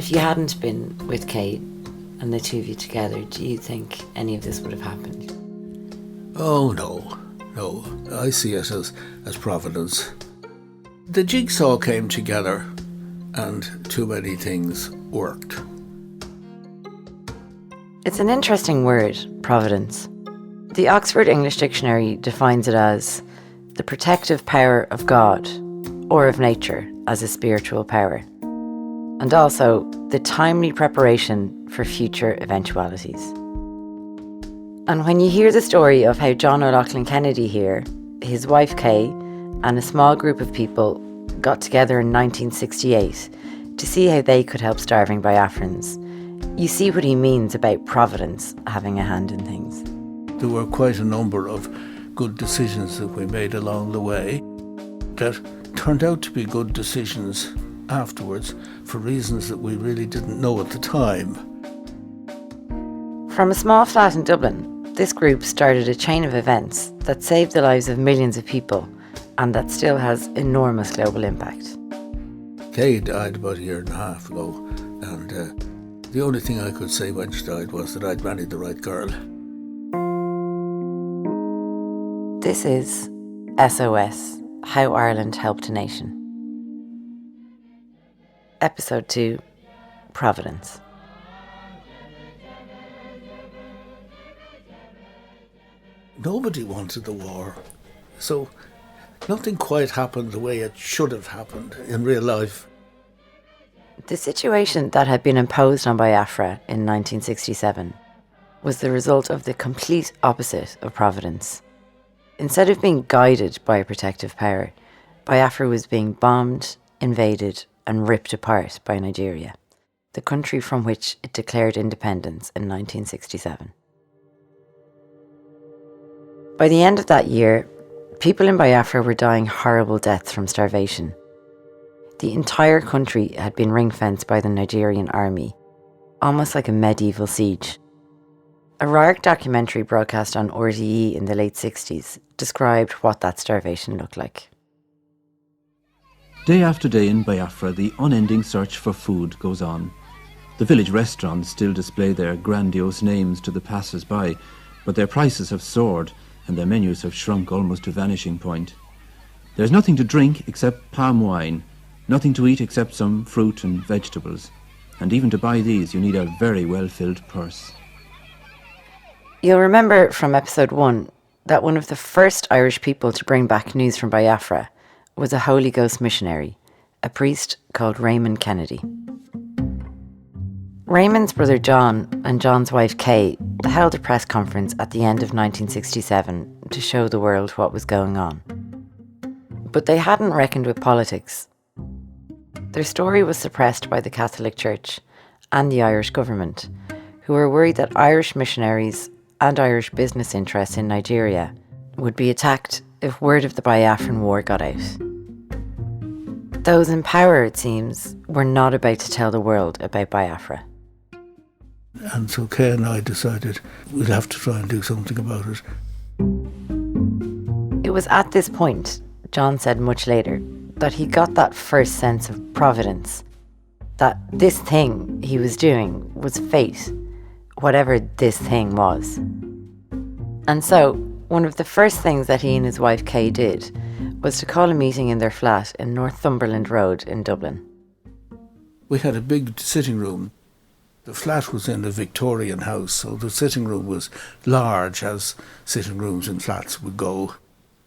If you hadn't been with Kate and the two of you together, do you think any of this would have happened? Oh, no. I see it as providence. The jigsaw came together and too many things worked. It's an interesting word, providence. The Oxford English Dictionary defines it as the protective power of God or of nature as a spiritual power, and also the timely preparation for future eventualities. And when you hear the story of how John O'Loughlin Kennedy here, his wife Kay, and a small group of people got together in 1968 to see how they could help starving Biafrans, you see what he means about providence having a hand in things. There were quite a number of good decisions that we made along the way that turned out to be good decisions afterwards for reasons that we really didn't know at the time. From a small flat in Dublin, this group started a chain of events that saved the lives of millions of people and that still has enormous global impact. Kay died about a year and a half ago, and the only thing I could say when she died was that I'd married the right girl. This is SOS, How Ireland Helped a Nation. Episode 2, Providence. Nobody wanted the war, so nothing quite happened the way it should have happened in real life. The situation that had been imposed on Biafra in 1967 was the result of the complete opposite of providence. Instead of being guided by a protective power, Biafra was being bombed, invaded, and ripped apart by Nigeria, the country from which it declared independence in 1967. By the end of that year, people in Biafra were dying horrible deaths from starvation. The entire country had been ring-fenced by the Nigerian army, almost like a medieval siege. A RARC documentary broadcast on RTE in the late 60s described what that starvation looked like. Day after day in Biafra, the unending search for food goes on. The village restaurants still display their grandiose names to the passers-by, but their prices have soared and their menus have shrunk almost to vanishing point. There's nothing to drink except palm wine, nothing to eat except some fruit and vegetables, and even to buy these you need a very well-filled purse. You'll remember from episode 1 that one of the first Irish people to bring back news from Biafra was a Holy Ghost missionary, a priest called Raymond Kennedy. Raymond's brother John and John's wife Kay held a press conference at the end of 1967 to show the world what was going on. But they hadn't reckoned with politics. Their story was suppressed by the Catholic Church and the Irish government, who were worried that Irish missionaries and Irish business interests in Nigeria would be attacked if word of the Biafran War got out. Those in power, it seems, were not about to tell the world about Biafra. And so Kay and I decided we'd have to try and do something about it. It was at this point, John said much later, that he got that first sense of providence, that this thing he was doing was fate, whatever this thing was. And so, one of the first things that he and his wife Kay did was to call a meeting in their flat in Northumberland Road in Dublin. We had a big sitting room. The flat was in a Victorian house, so the sitting room was large, as sitting rooms in flats would go.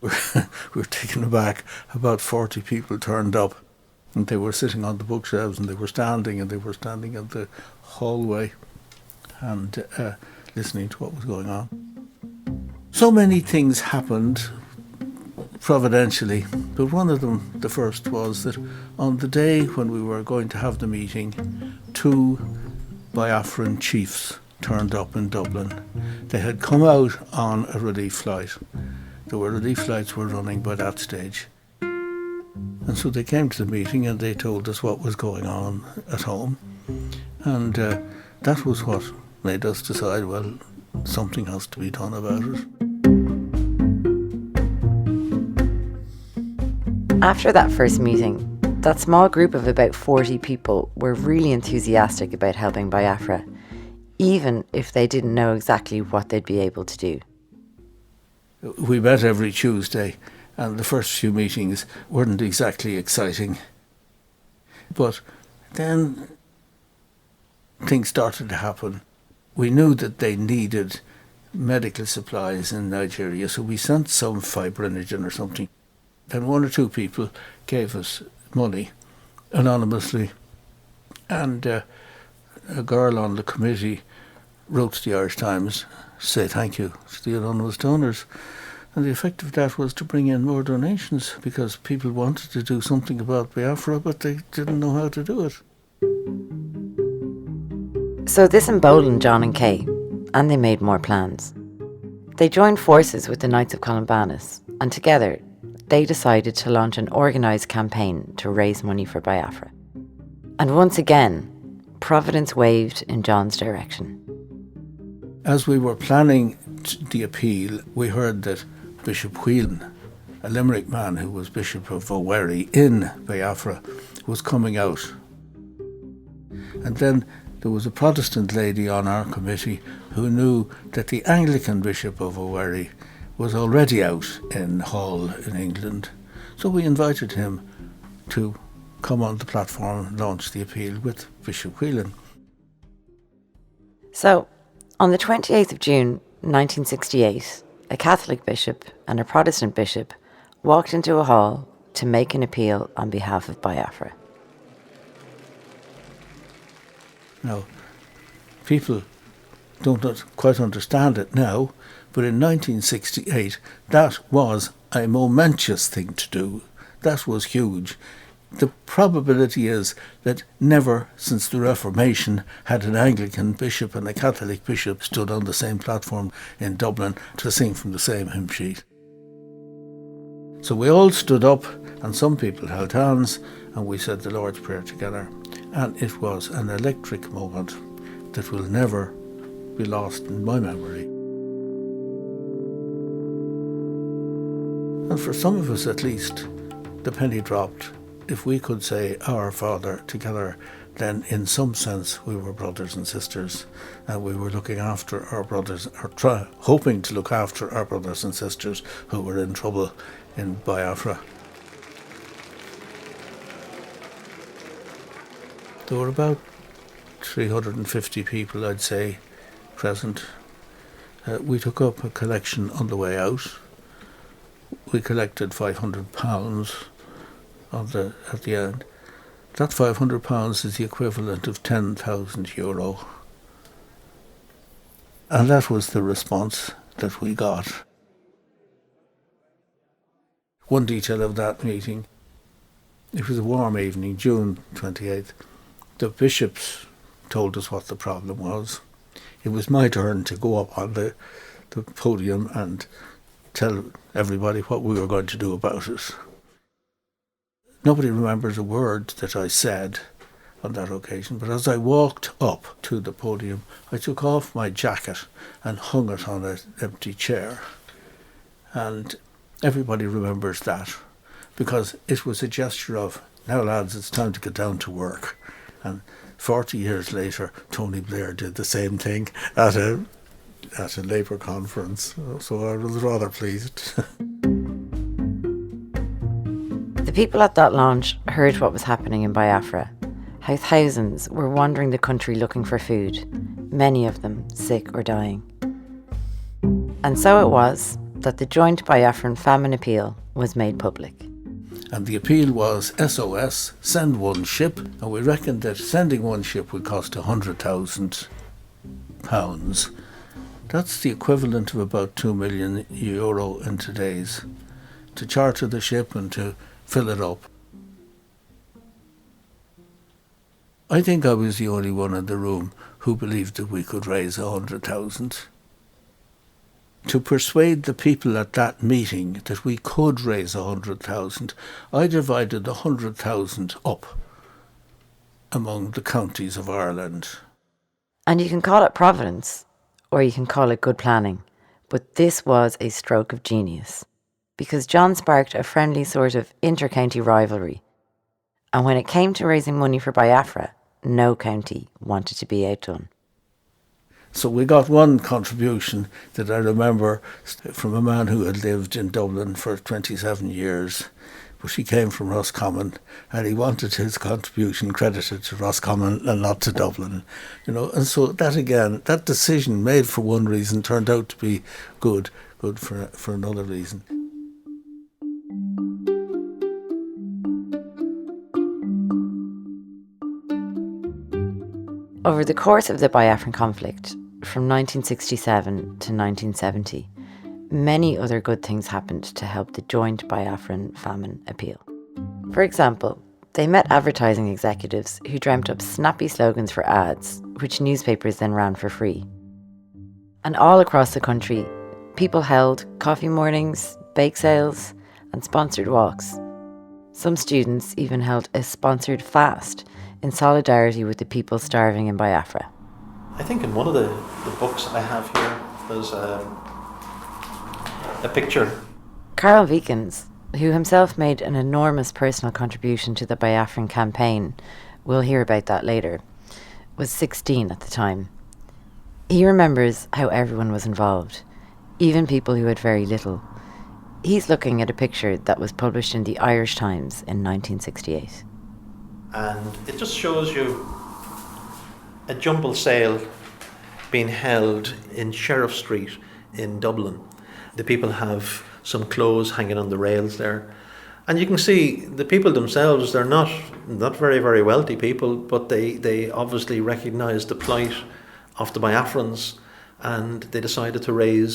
We were taken aback. About 40 people turned up, and they were sitting on the bookshelves, and they were standing in the hallway and listening to what was going on. So many things happened providentially, but one of them, the first, was that on the day when we were going to have the meeting, 2 Biafran chiefs turned up in Dublin. They had come out on a relief flight. There were relief flights were running by that stage. And so they came to the meeting and they told us what was going on at home. And that was what made us decide, well, something has to be done about it. After that first meeting, that small group of about 40 people were really enthusiastic about helping Biafra, even if they didn't know exactly what they'd be able to do. We met every Tuesday, and the first few meetings weren't exactly exciting. But then things started to happen. We knew that they needed medical supplies in Nigeria, so we sent some fibrinogen or something. Then one or two people gave us money anonymously, and a girl on the committee wrote to the Irish Times to say thank you to the anonymous donors. And the effect of that was to bring in more donations, because people wanted to do something about Biafra, but they didn't know how to do it. So this emboldened John and Kay, and they made more plans. They joined forces with the Knights of Columbanus, and together they decided to launch an organised campaign to raise money for Biafra. And once again, Providence waved in John's direction. As we were planning the appeal, we heard that Bishop Whelan, a Limerick man who was Bishop of Owerri in Biafra, was coming out. And then there was a Protestant lady on our committee who knew that the Anglican Bishop of Owerri was already out in Hull in England. So we invited him to come on the platform and launch the appeal with Bishop Whelan. So, on the 28th of June 1968, a Catholic bishop and a Protestant bishop walked into a hall to make an appeal on behalf of Biafra. Now, people don't quite understand it now, but in 1968, that was a momentous thing to do. That was huge. The probability is that never since the Reformation had an Anglican bishop and a Catholic bishop stood on the same platform in Dublin to sing from the same hymn sheet. So we all stood up, and some people held hands, and we said the Lord's Prayer together. And it was an electric moment that will never be lost in my memory. And for some of us at least, the penny dropped. If we could say Our Father together, then in some sense we were brothers and sisters, and we were looking after our brothers, or hoping to look after our brothers and sisters who were in trouble in Biafra. There were about 350 people, I'd say, present. We took up a collection on the way out. We collected £500 at the end. That £500 is the equivalent of €10,000. And that was the response that we got. One detail of that meeting, it was a warm evening, June 28th. The bishops told us what the problem was. It was my turn to go up on the podium and tell everybody what we were going to do about it. Nobody remembers a word that I said on that occasion, but as I walked up to the podium, I took off my jacket and hung it on an empty chair. And everybody remembers that, because it was a gesture of, now lads, it's time to get down to work. And 40 years later, Tony Blair did the same thing at a Labour conference, so I was rather pleased. The people at that launch heard what was happening in Biafra, how thousands were wandering the country looking for food, many of them sick or dying. And so it was that the joint Biafran famine appeal was made public. And the appeal was SOS, send one ship, and we reckoned that sending one ship would cost £100,000. That's the equivalent of about €2 million in today's, to charter the ship and to fill it up. I think I was the only one in the room who believed that we could raise 100,000. To persuade the people at that meeting that we could raise 100,000, I divided the 100,000 up among the counties of Ireland. And you can call it providence, or you can call it good planning, but this was a stroke of genius, because John sparked a friendly sort of inter-county rivalry. And when it came to raising money for Biafra, no county wanted to be outdone. So we got one contribution that I remember from a man who had lived in Dublin for 27 years, but he came from Roscommon, and he wanted his contribution credited to Roscommon and not to Dublin, And so that again, that decision made for one reason turned out to be good for another reason. Over the course of the Biafran conflict, from 1967 to 1970, many other good things happened to help the joint Biafran famine appeal. For example, they met advertising executives who dreamt up snappy slogans for ads, which newspapers then ran for free. And all across the country, people held coffee mornings, bake sales, and sponsored walks. Some students even held a sponsored fast in solidarity with the people starving in Biafra. I think in one of the books I have here, there's a picture. Carl Wiekens, who himself made an enormous personal contribution to the Biafran campaign, we'll hear about that later, was 16 at the time. He remembers how everyone was involved, even people who had very little. He's looking at a picture that was published in the Irish Times in 1968. And it just shows you a jumble sale being held in Sheriff Street in Dublin. The people have some clothes hanging on the rails there. And you can see the people themselves, they're not very, very wealthy people, but they obviously recognise the plight of the Biafrans, and they decided to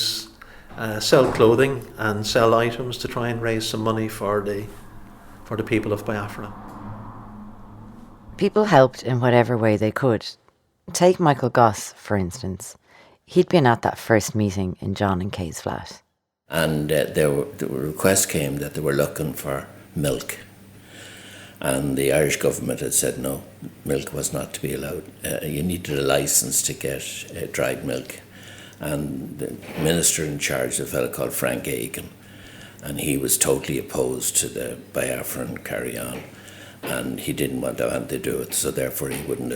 sell clothing and sell items to try and raise some money for the people of Biafra. People helped in whatever way they could. Take Michael Goss, for instance. He'd been at that first meeting in John and Kay's flat. And the request came that they were looking for milk. And the Irish government had said no, milk was not to be allowed. You needed a licence to get dried milk. And the minister in charge, a fellow called Frank Aiken, and he was totally opposed to the Biafran carry-on. And he didn't want to do it, so therefore he wouldn't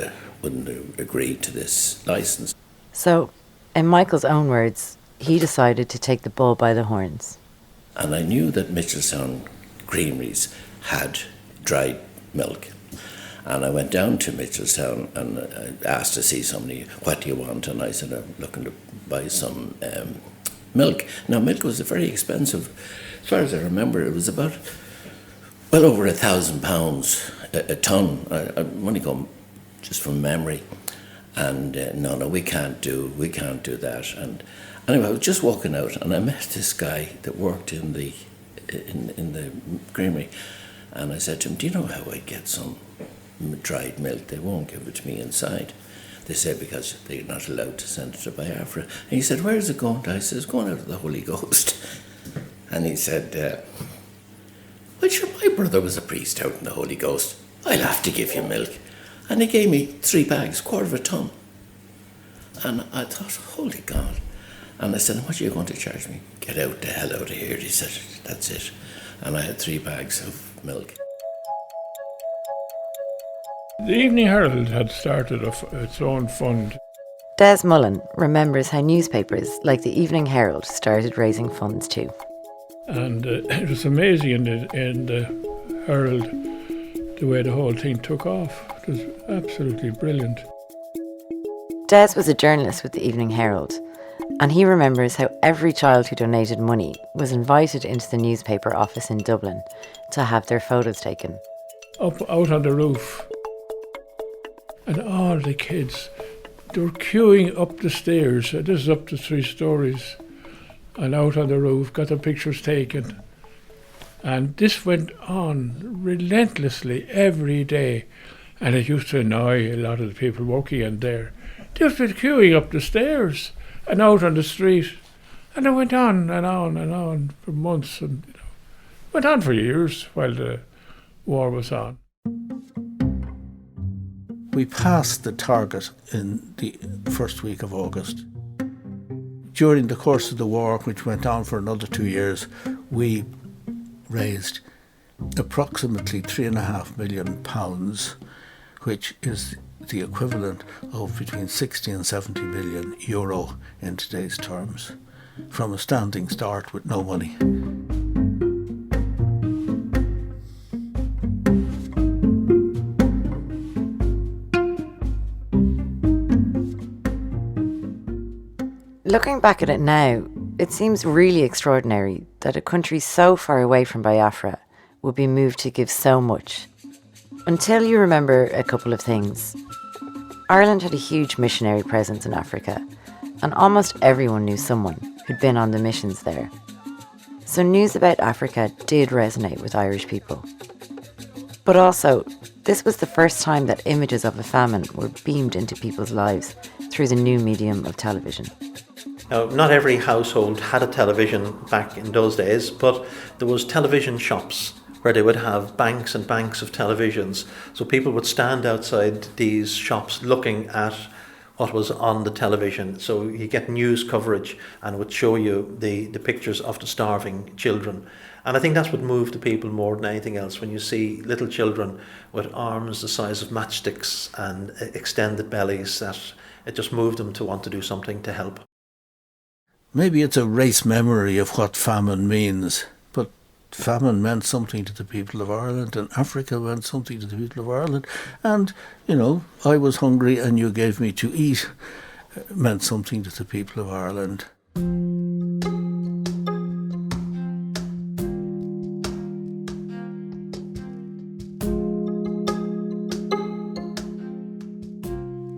agree to this licence. So, in Michael's own words, he decided to take the bull by the horns. And I knew that Mitchelstown Creameries had dried milk. And I went down to Mitchelstown and I asked to see somebody, what do you want? And I said, I'm looking to buy some milk. Now, milk was very expensive. As far as I remember, it was about well over £1,000 a tonne. I'm only going just from memory. And no, we can't do that. And anyway, I was just walking out and I met this guy that worked in the creamery. And I said to him, do you know how I get some dried milk? They won't give it to me inside. They said because they're not allowed to send it to Biafra. And he said, where is it going to? I said, it's going out of the Holy Ghost. And he said, well, sure, my brother was a priest out in the Holy Ghost. I'll have to give you milk. And he gave me 3 bags, quarter of a tonne. And I thought, holy God. And I said, what are you going to charge me? Get out the hell out of here. He said, that's it. And I had 3 bags of milk. The Evening Herald had started its own fund. Des Mullen remembers how newspapers like the Evening Herald started raising funds too. And it was amazing in the Herald the way the whole thing took off. It was absolutely brilliant. Des was a journalist with the Evening Herald, and he remembers how every child who donated money was invited into the newspaper office in Dublin to have their photos taken. Out on the roof. And all the kids, they were queuing up the stairs. This is up to 3 stories. And out on the roof, got the pictures taken. And this went on relentlessly every day. And it used to annoy a lot of the people working in there. They used to be queuing up the stairs and out on the street. And it went on and on and on for months. And went on for years while the war was on. We passed the target in the first week of August. During the course of the war, which went on for another 2 years, we raised approximately £3.5 million, which is the equivalent of between 60 and 70 million euro in today's terms, from a standing start with no money. Looking back at it now, it seems really extraordinary that a country so far away from Biafra would be moved to give so much. Until you remember a couple of things. Ireland had a huge missionary presence in Africa, and almost everyone knew someone who'd been on the missions there. So news about Africa did resonate with Irish people. But also, this was the first time that images of a famine were beamed into people's lives through the new medium of television. Now, not every household had a television back in those days, but there was television shops where they would have banks and banks of televisions. So people would stand outside these shops looking at what was on the television. So you get news coverage and it would show you the pictures of the starving children. And I think that's what moved the people more than anything else. When you see little children with arms the size of matchsticks and extended bellies, that it just moved them to want to do something to help. Maybe it's a race memory of what famine means, but famine meant something to the people of Ireland, and Africa meant something to the people of Ireland. And, you know, I was hungry and you gave me to eat meant something to the people of Ireland.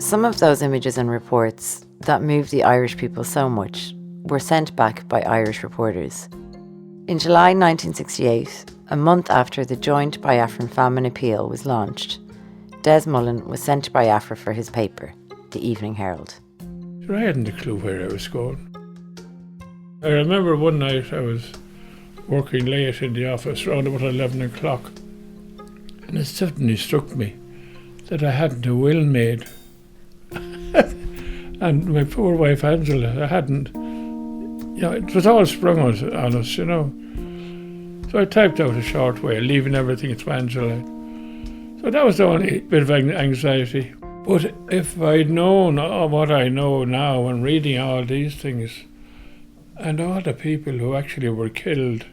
Some of those images and reports that moved the Irish people so much were sent back by Irish reporters. In July 1968, a month after the joint Biafran famine appeal was launched, Des Mullen was sent to Biafra for his paper, the Evening Herald. I hadn't a clue where I was going. I remember one night I was working late in the office, around about 11 o'clock, and it suddenly struck me that I hadn't a will made. And my poor wife Angela, I hadn't. You know, it was all sprung on us, you know. So I typed out a short way, leaving everything to Angela. So that was the only bit of anxiety. But if I'd known what I know now and reading all these things, and all the people who actually were killed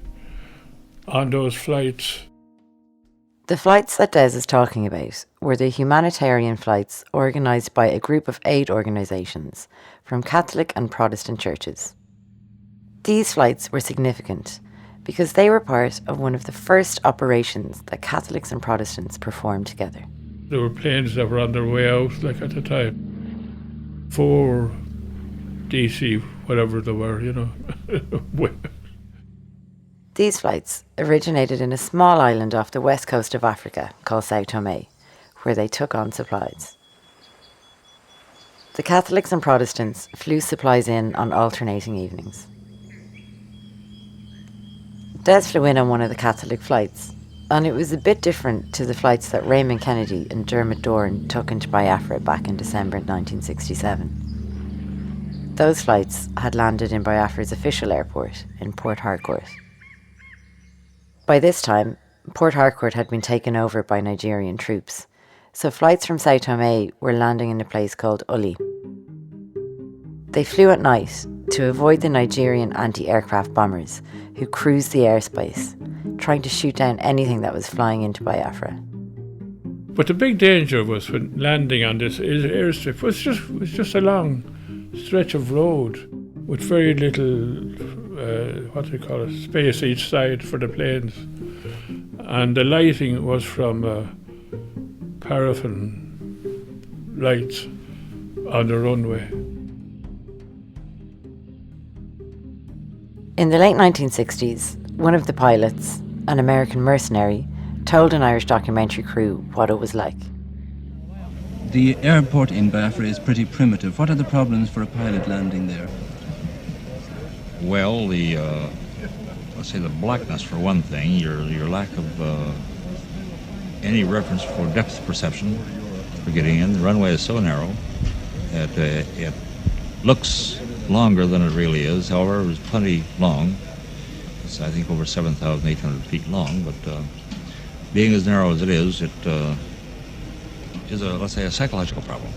on those flights. The flights that Des is talking about were the humanitarian flights organised by a group of aid organisations from Catholic and Protestant churches. These flights were significant because they were part of one of the first operations that Catholics and Protestants performed together. There were planes that were on their way out, like at the time. 4 DC, whatever they were, you know. These flights originated in a small island off the west coast of Africa called Sao Tome, where they took on supplies. The Catholics and Protestants flew supplies in on alternating evenings. Des flew in on one of the Catholic flights, and it was a bit different to the flights that Raymond Kennedy and Dermot Doran took into Biafra back in December 1967. Those flights had landed in Biafra's official airport in Port Harcourt. By this time, Port Harcourt had been taken over by Nigerian troops, so flights from Sao Tome were landing in a place called Uli. They flew at night to avoid the Nigerian anti-aircraft bombers who cruised the airspace, trying to shoot down anything that was flying into Biafra. But the big danger was when landing on this airstrip was just a long stretch of road with very little, space each side for the planes. And the lighting was from paraffin lights on the runway. In the late 1960s, one of the pilots, an American mercenary, told an Irish documentary crew what it was like. The airport in Biafra is pretty primitive. What are the problems for a pilot landing there? Well, let's say the blackness for one thing, your lack of any reference for depth perception for getting in. The runway is so narrow that it looks longer than it really is. However, it's plenty long. It's, I think, over 7,800 feet long, but being as narrow as it is, it is let's say, a psychological problem.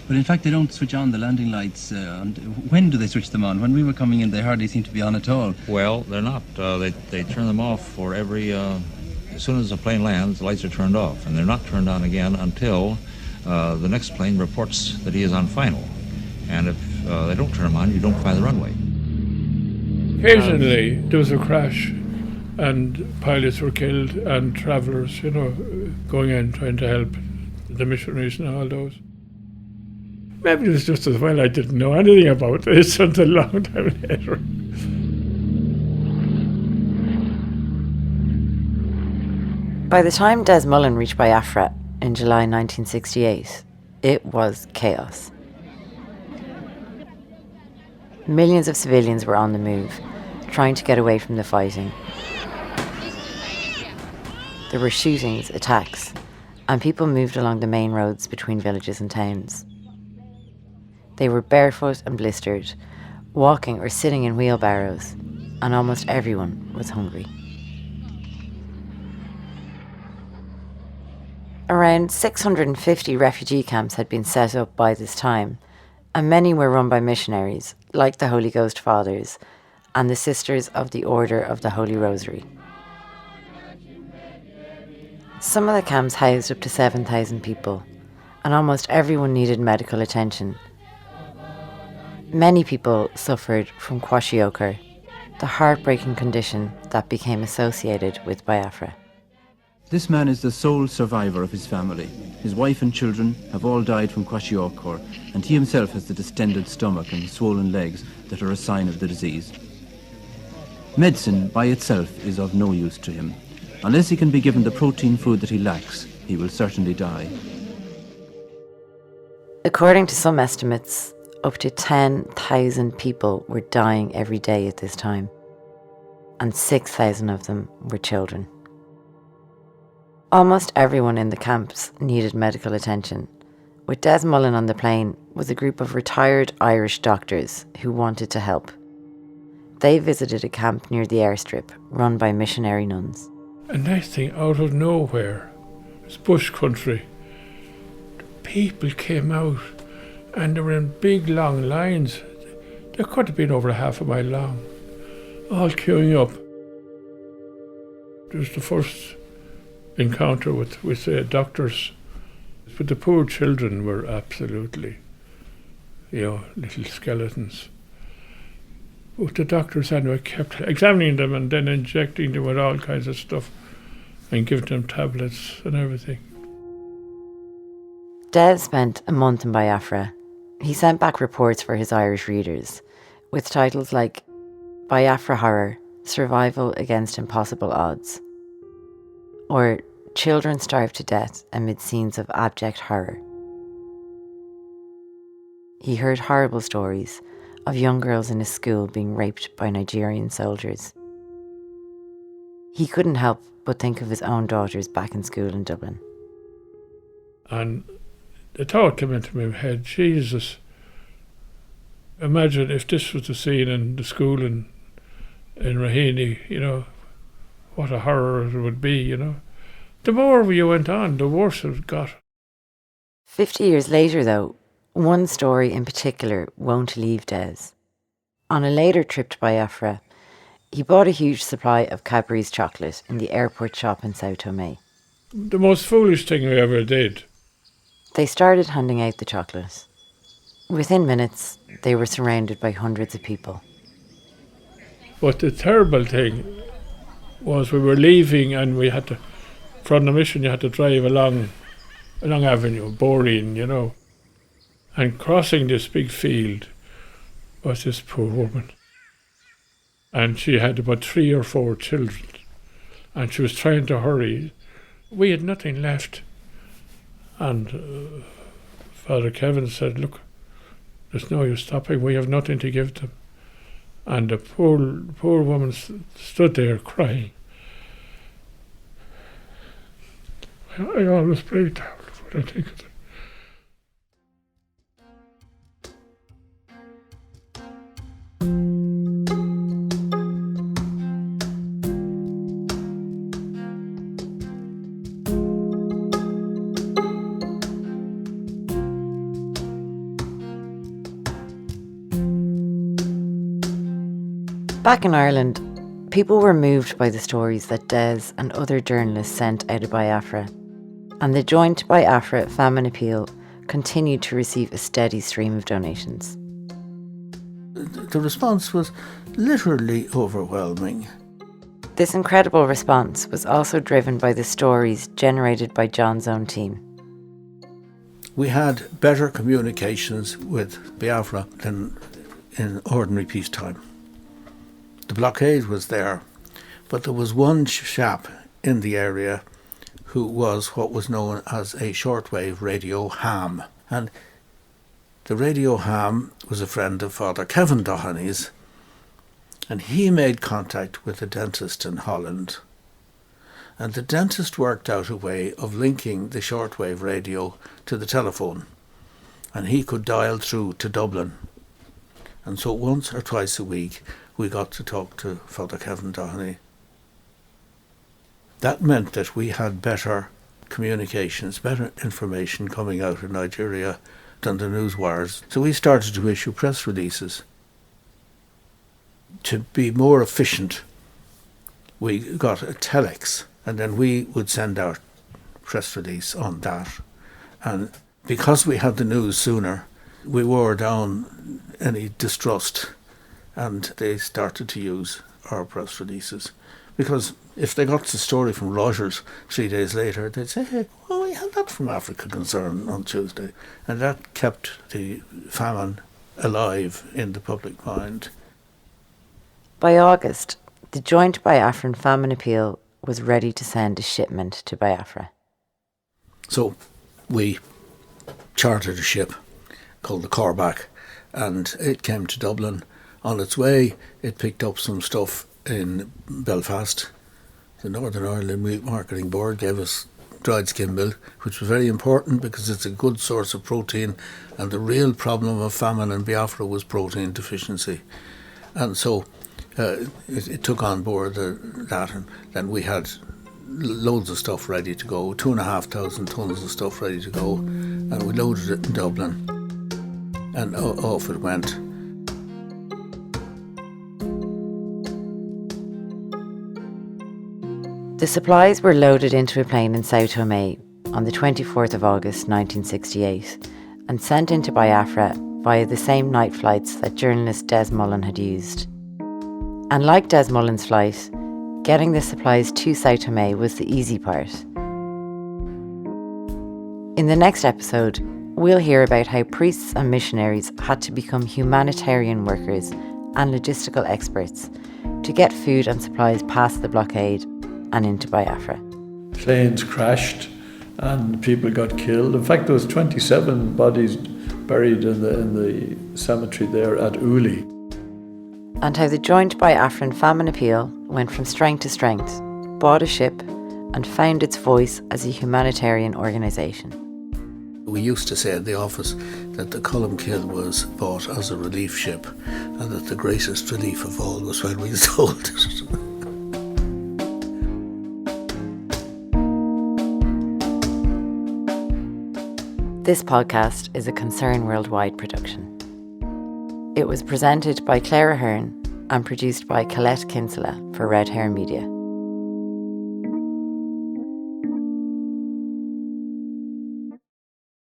But in fact, they don't switch on the landing lights. When do they switch them on? When we were coming in, they hardly seemed to be on at all. Well, they're not. They turn them off for every. As soon as the plane lands, the lights are turned off, and they're not turned on again until the next plane reports that he is on final. And if they don't turn them on, you don't fly the runway. Occasionally there was a crash and pilots were killed and travellers, going in trying to help the missionaries and all those. Maybe it was just as well I didn't know anything about this until a long time later. By the time Des Mullen reached Biafra in July 1968, it was chaos. Millions of civilians were on the move, trying to get away from the fighting. There were shootings, attacks, and people moved along the main roads between villages and towns. They were barefoot and blistered, walking or sitting in wheelbarrows, and almost everyone was hungry. Around 650 refugee camps had been set up by this time, and many were run by missionaries, like the Holy Ghost Fathers and the Sisters of the Order of the Holy Rosary. Some of the camps housed up to 7,000 people, and almost everyone needed medical attention. Many people suffered from kwashiorkor, the heartbreaking condition that became associated with Biafra. This man is the sole survivor of his family. His wife and children have all died from kwashiorkor, and he himself has the distended stomach and swollen legs that are a sign of the disease. Medicine by itself is of no use to him. Unless he can be given the protein food that he lacks, he will certainly die. According to some estimates, up to 10,000 people were dying every day at this time, and 6,000 of them were children. Almost everyone in the camps needed medical attention. With Des Mullen on the plane was a group of retired Irish doctors who wanted to help. They visited a camp near the airstrip run by missionary nuns. And next thing, out of nowhere, it's bush country. The people came out and they were in big long lines. They could have been over half a mile long, all queuing up. It was the first encounter with doctors. But the poor children were absolutely, little skeletons. But the doctors anyway kept examining them and then injecting them with all kinds of stuff and giving them tablets and everything. Des spent a month in Biafra. He sent back reports for his Irish readers with titles like Biafra Horror, Survival Against Impossible Odds, or Children Starved to Death Amid Scenes of Abject Horror. He heard horrible stories of young girls in his school being raped by Nigerian soldiers. He couldn't help but think of his own daughters back in school in Dublin. And the thought came into my head, Jesus, imagine if this was the scene in the school in Raheny, what a horror it would be, The more you went on, the worse it got. 50 years later, though, one story in particular won't leave Des. On a later trip to Biafra, he bought a huge supply of Cadbury's chocolate in the airport shop in Sao Tome. The most foolish thing I ever did. They started handing out the chocolate. Within minutes, they were surrounded by hundreds of people. But the terrible thing was we were leaving and we had to, from the mission you had to drive along a long avenue, Boreen, And crossing this big field was this poor woman. And she had about 3 or 4 children. And she was trying to hurry. We had nothing left. And Father Kevin said, look, there's no use stopping. We have nothing to give them. And the poor woman stood there crying. I always break down when I think of it. Back in Ireland, people were moved by the stories that Des and other journalists sent out of Biafra, and the joint Biafra famine appeal continued to receive a steady stream of donations. The response was literally overwhelming. This incredible response was also driven by the stories generated by John's own team. We had better communications with Biafra than in ordinary peacetime. The blockade was there, but there was one chap in the area who was what was known as a shortwave radio ham. And the radio ham was a friend of Father Kevin Doheney's, and he made contact with a dentist in Holland. And the dentist worked out a way of linking the shortwave radio to the telephone, and he could dial through to Dublin. And so once or twice a week we got to talk to Father Kevin Doheney. That meant that we had better communications, better information coming out of Nigeria than the news wires. So we started to issue press releases. To be more efficient, we got a telex, and then we would send our press release on that. And because we had the news sooner, we wore down any distrust, and they started to use our press releases. Because if they got the story from Reuters 3 days later, they'd say, hey, well, we had that from Africa Concern on Tuesday. And that kept the famine alive in the public mind. By August, the joint Biafran famine appeal was ready to send a shipment to Biafra. So we chartered a ship called the Corback, and it came to Dublin. On its way, it picked up some stuff in Belfast. The Northern Ireland Meat Marketing Board gave us dried skim milk, which was very important because it's a good source of protein, and the real problem of famine in Biafra was protein deficiency. And so it took on board that, and then we had loads of stuff ready to go, 2,500 tons of stuff ready to go, and we loaded it in Dublin, and off it went. The supplies were loaded into a plane in Sao Tome on the 24th of August 1968 and sent into Biafra via the same night flights that journalist Des Mullen had used. And like Des Mullen's flight, getting the supplies to Sao Tome was the easy part. In the next episode, we'll hear about how priests and missionaries had to become humanitarian workers and logistical experts to get food and supplies past the blockade and into Biafra. Planes crashed and people got killed. In fact, there was 27 bodies buried in the cemetery there at Uli. And how the joint Biafran famine appeal went from strength to strength, bought a ship, and found its voice as a humanitarian organisation. We used to say in the office that the Columkill was bought as a relief ship, and that the greatest relief of all was when we sold it. This podcast is a Concern Worldwide production. It was presented by Clara Hearn and produced by Colette Kinsella for Red Hair Media.